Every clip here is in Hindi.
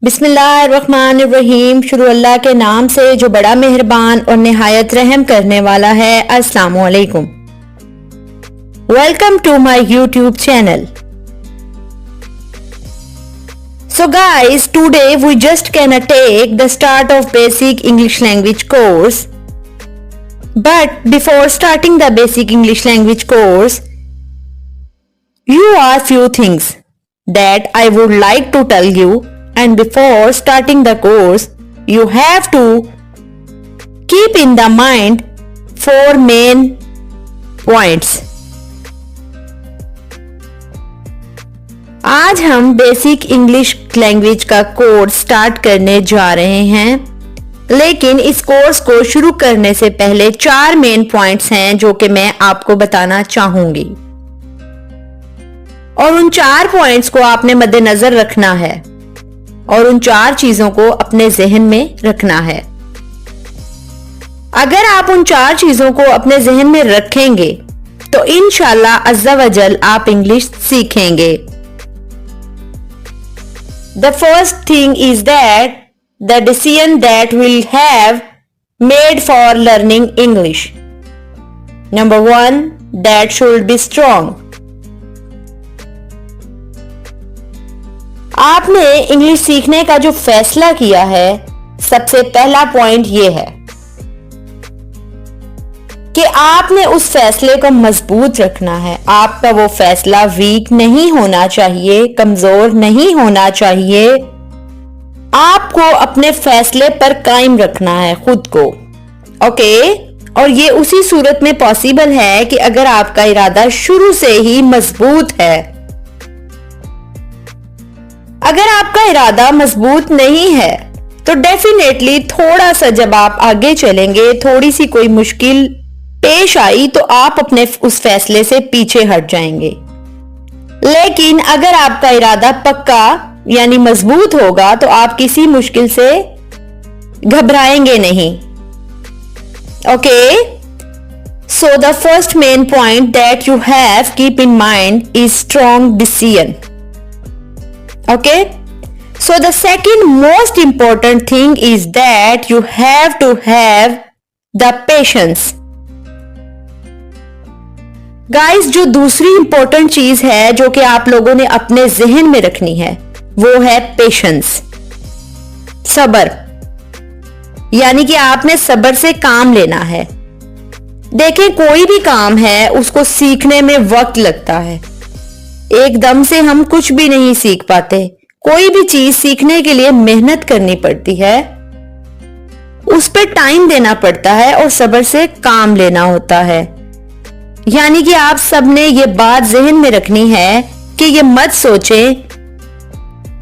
बिस्मिल्लाहिर्रहमानिर्रहीम। शुरू अल्लाह के नाम से जो बड़ा मेहरबान और निहायत रहम करने वाला है। अस्सलामु अलैकुम। Welcome to my YouTube channel. So guys, today we just gonna take the start of basic English language course. But before starting the basic English language course, you are few things that I would like to tell you. And before starting the course, you have to keep in the mind 4 main points. आज हम बेसिक इंग्लिश लैंग्वेज का कोर्स स्टार्ट करने जा रहे हैं, लेकिन इस कोर्स को शुरू करने से पहले 4 मेन पॉइंट्स हैं जो कि मैं आपको बताना चाहूंगी, और उन 4 पॉइंट्स को आपने मद्देनजर रखना है और उन 4 चीजों को अपने जहन में रखना है। अगर आप उन 4 चीजों को अपने जहन में रखेंगे तो इंशाल्लाह अज़्ज़ा वजल आप इंग्लिश सीखेंगे। The first thing is that the decision that we'll have made for learning English. Number 1, that should be strong. आपने इंग्लिश सीखने का जो फैसला किया है, सबसे पहला पॉइंट ये है कि आपने उस फैसले को मजबूत रखना है। आपका वो फैसला वीक नहीं होना चाहिए, कमजोर नहीं होना चाहिए। आपको अपने फैसले पर कायम रखना है खुद को, ओके? और ये उसी सूरत में पॉसिबल है कि अगर आपका इरादा शुरू से ही मजबूत है। अगर आपका इरादा मजबूत नहीं है तो डेफिनेटली थोड़ा सा जब आप आगे चलेंगे, थोड़ी सी कोई मुश्किल पेश आई तो आप अपने उस फैसले से पीछे हट जाएंगे। लेकिन अगर आपका इरादा पक्का यानी मजबूत होगा तो आप किसी मुश्किल से घबराएंगे नहीं, okay? So the first main point that you have keep in mind is strong decision. Okay, so the second most important thing is that you have to have the patience. Guys, जो दूसरी इंपॉर्टेंट चीज है जो कि आप लोगों ने अपने जहन में रखनी है वो है पेशेंस, सब्र। यानी कि आपने सब्र से काम लेना है। देखें, कोई भी काम है उसको सीखने में वक्त लगता है। एकदम से हम कुछ भी नहीं सीख पाते। कोई भी चीज सीखने के लिए मेहनत करनी पड़ती है, उस पर टाइम देना पड़ता है और सब्र से काम लेना होता है। यानी कि आप सबने ये बात जहन में रखनी है कि ये मत सोचें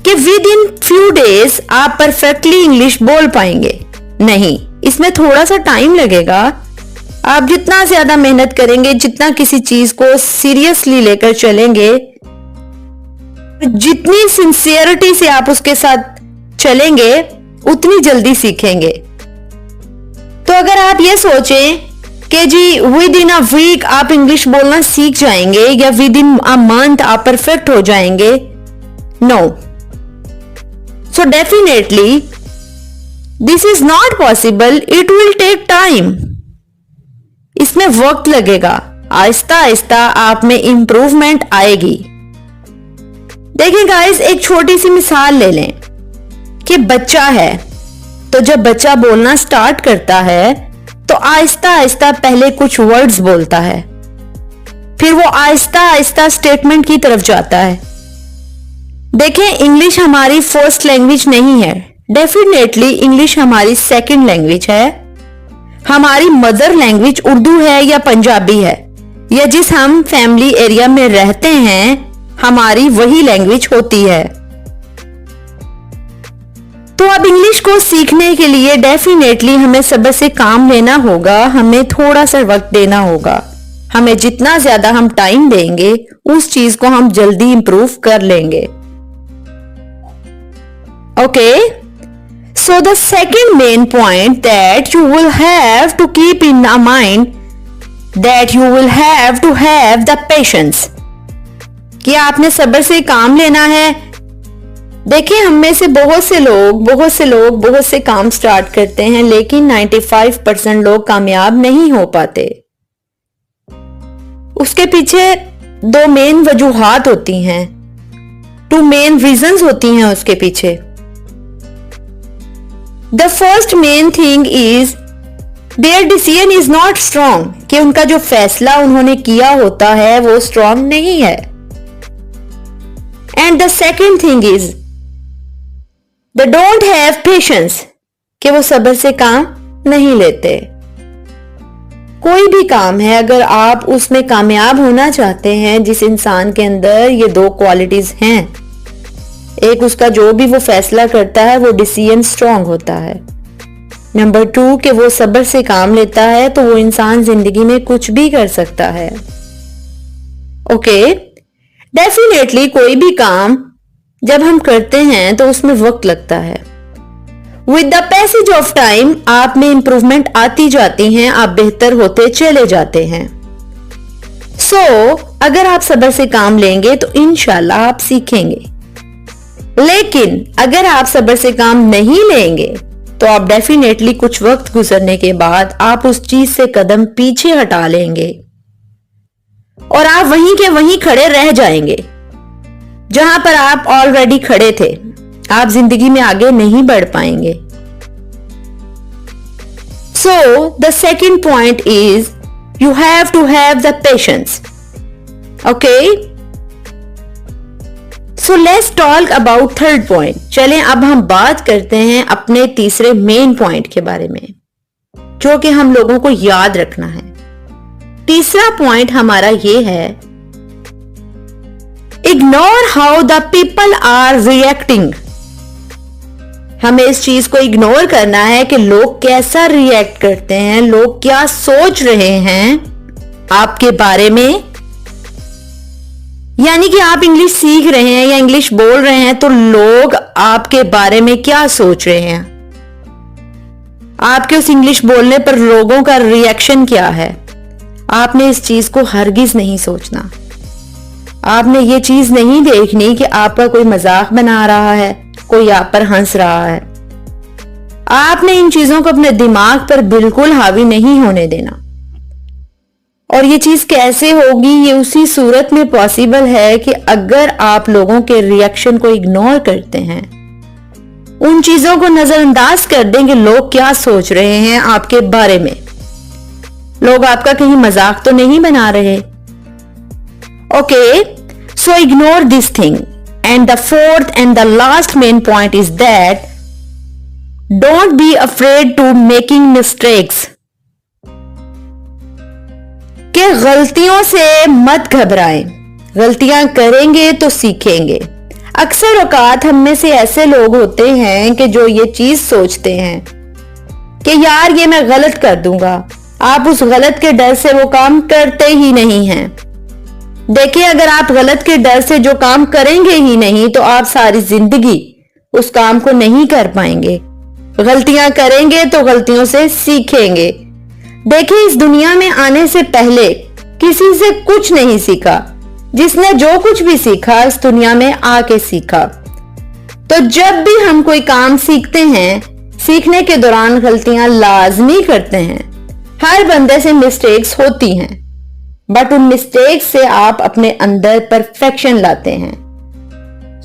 कि विद इन फ्यू डेज आप परफेक्टली इंग्लिश बोल पाएंगे। नहीं, इसमें थोड़ा सा टाइम लगेगा। आप जितना ज्यादा मेहनत करेंगे, जितना किसी चीज को सीरियसली लेकर चलेंगे, जितनी सिंसियरिटी से आप उसके साथ चलेंगे, उतनी जल्दी सीखेंगे। तो अगर आप ये सोचें कि जी विद इन अ वीक आप इंग्लिश बोलना सीख जाएंगे या विद इन अ मंथ आप परफेक्ट हो जाएंगे, no. So definitely this is not possible. It will take time. इसमें वक्त लगेगा। आहिस्ता आहिस्ता आप में इंप्रूवमेंट आएगी। देखिए गाइस, एक छोटी सी मिसाल ले लें कि बच्चा है, तो जब बच्चा बोलना स्टार्ट करता है तो आहिस्ता आहिस्ता पहले कुछ वर्ड्स बोलता है, फिर वो आहिस्ता आहिस्ता स्टेटमेंट की तरफ जाता है। देखें, इंग्लिश हमारी फर्स्ट लैंग्वेज नहीं है। डेफिनेटली इंग्लिश हमारी सेकंड लैंग्वेज है। हमारी मदर लैंग्वेज उर्दू है या पंजाबी है, या जिस हम फैमिली एरिया में रहते हैं हमारी वही लैंग्वेज होती है। तो अब इंग्लिश को सीखने के लिए डेफिनेटली हमें सब्र से काम लेना होगा। हमें थोड़ा सा वक्त देना होगा। हमें जितना ज्यादा हम टाइम देंगे उस चीज को हम जल्दी इंप्रूव कर लेंगे, okay? So the second main point that you will have to keep in mind that you will have to have the patience. कि आपने सब्र से काम लेना है देखिए, हम में से बहुत से लोग बहुत से काम स्टार्ट करते हैं, लेकिन 95% लोग कामयाब नहीं हो पाते। उसके पीछे दो मेन वजूहात होती हैं, 2 मेन रीजंस होती हैं उसके पीछे। The first main thing is there decision is not strong, कि उनका जो फैसला उन्होंने किया होता है वो स्ट्रॉन्ग नहीं है। And the second thing is they don't have patience, कि वो सब्र से काम नहीं लेते। कोई भी काम है, अगर आप उसमें कामयाब होना चाहते हैं, जिस इंसान के अंदर ये 2 क्वालिटीज हैं, एक उसका जो भी वो फैसला करता है वो डिसीजन स्ट्रॉन्ग होता है, नंबर 2 कि वो सब्र से काम लेता है, तो वो इंसान जिंदगी में कुछ भी कर सकता है। ओके, डेफिनेटली कोई भी काम जब हम करते हैं तो उसमें वक्त लगता है। With the passage of time आप में इंप्रूवमेंट आती जाती हैं, आप बेहतर होते चले जाते हैं। सो अगर आप सब्र से काम लेंगे तो इंशाल्लाह आप सीखेंगे, लेकिन अगर आप सब्र से काम नहीं लेंगे तो आप डेफिनेटली कुछ वक्त गुजरने के बाद आप उस चीज से कदम पीछे हटा लेंगे और आप वहीं के वहीं खड़े रह जाएंगे जहां पर आप ऑलरेडी खड़े थे। आप जिंदगी में आगे नहीं बढ़ पाएंगे। So the second point is you have to have the patience. Okay, so let's talk about third point. चलें अब हम बात करते हैं अपने तीसरे मेन पॉइंट के बारे में, जो कि हम लोगों को याद रखना है। तीसरा पॉइंट हमारा ये है, ignore how the people are reacting. हमें इस चीज को इग्नोर करना है कि लोग कैसा रिएक्ट करते हैं, लोग क्या सोच रहे हैं आपके बारे में। यानी कि आप इंग्लिश सीख रहे हैं या इंग्लिश बोल रहे हैं तो लोग आपके बारे में क्या सोच रहे हैं, आपके उस इंग्लिश बोलने पर लोगों का रिएक्शन क्या है। आपने इस चीज को हरगिज नहीं सोचना। आपने ये चीज नहीं देखनी कि आपका कोई मजाक बना रहा है, कोई आप पर हंस रहा है। आपने इन चीजों को अपने दिमाग पर बिल्कुल हावी नहीं होने देना। और ये चीज कैसे होगी, ये उसी सूरत में पॉसिबल है कि अगर आप लोगों के रिएक्शन को इग्नोर करते हैं, उन चीजों को नजरअंदाज कर दें कि लोग क्या सोच रहे हैं आपके बारे में, लोग आपका कहीं मजाक तो नहीं बना रहे। Okay, so ignore this thing. And the fourth and the last main point is that don't be afraid to making mistakes. कि गलतियों से मत घबराएं, गलतियां करेंगे तो सीखेंगे। अक्सर औकात हम में से ऐसे लोग होते हैं कि जो ये चीज सोचते हैं कि यार ये मैं गलत कर दूंगा। आप उस गलत के डर से वो काम करते ही नहीं हैं। देखिए, अगर आप गलत के डर से जो काम करेंगे ही नहीं तो आप सारी जिंदगी उस काम को नहीं कर पाएंगे। गलतियां करेंगे तो गलतियों से सीखेंगे। देखिए, इस दुनिया में आने से पहले किसी से कुछ नहीं सीखा। जिसने जो कुछ भी सीखा इस दुनिया में आके सीखा। तो जब भी हम कोई काम सीखते हैं, सीखने के दौरान गलतियां लाजमी करते हैं। हर बंदे से मिस्टेक्स होती हैं, बट उन मिस्टेक्स से आप अपने अंदर परफेक्शन लाते हैं।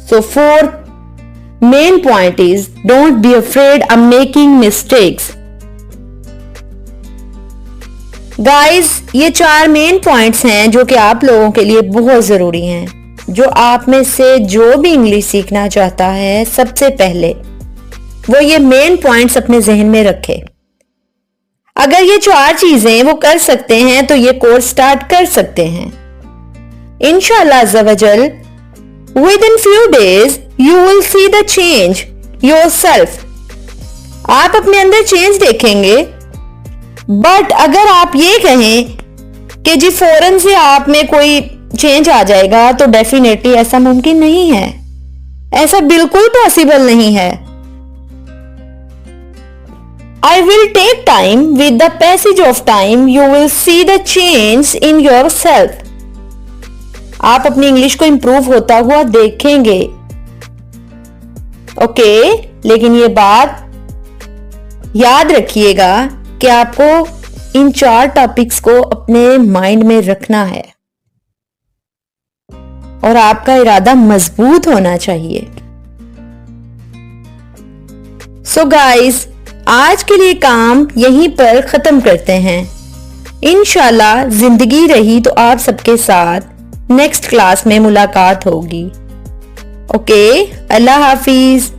So fourth main point is don't be afraid of making mistakes. Guys, ये 4 मेन पॉइंट्स हैं जो कि आप लोगों के लिए बहुत जरूरी हैं। जो आप में से जो भी इंग्लिश सीखना चाहता है, सबसे पहले वो ये मेन पॉइंट्स अपने जहन में रखे। अगर ये 4 चीजें वो कर सकते हैं तो ये कोर्स स्टार्ट कर सकते हैं। इंशाअल्लाह अज़्ज़वजल within few days you will see the change yourself. आप अपने अंदर चेंज देखेंगे। बट अगर आप ये कहें कि जी फौरन से आप में कोई चेंज आ जाएगा तो डेफिनेटली ऐसा मुमकिन नहीं है, ऐसा बिल्कुल पॉसिबल नहीं है। I will take time. With the passage of time, you will see the change in yourself. आप अपनी इंग्लिश को इंप्रूव होता हुआ देखेंगे। ओके, लेकिन ये बात याद रखिएगा कि आपको इन 4 टॉपिक्स को अपने माइंड में रखना है और आपका इरादा मजबूत होना चाहिए। सो गाइस, आज के लिए काम यहीं पर खत्म करते हैं। इंशाल्लाह जिंदगी रही तो आप सबके साथ नेक्स्ट क्लास में मुलाकात होगी। ओके, अल्लाह हाफिज।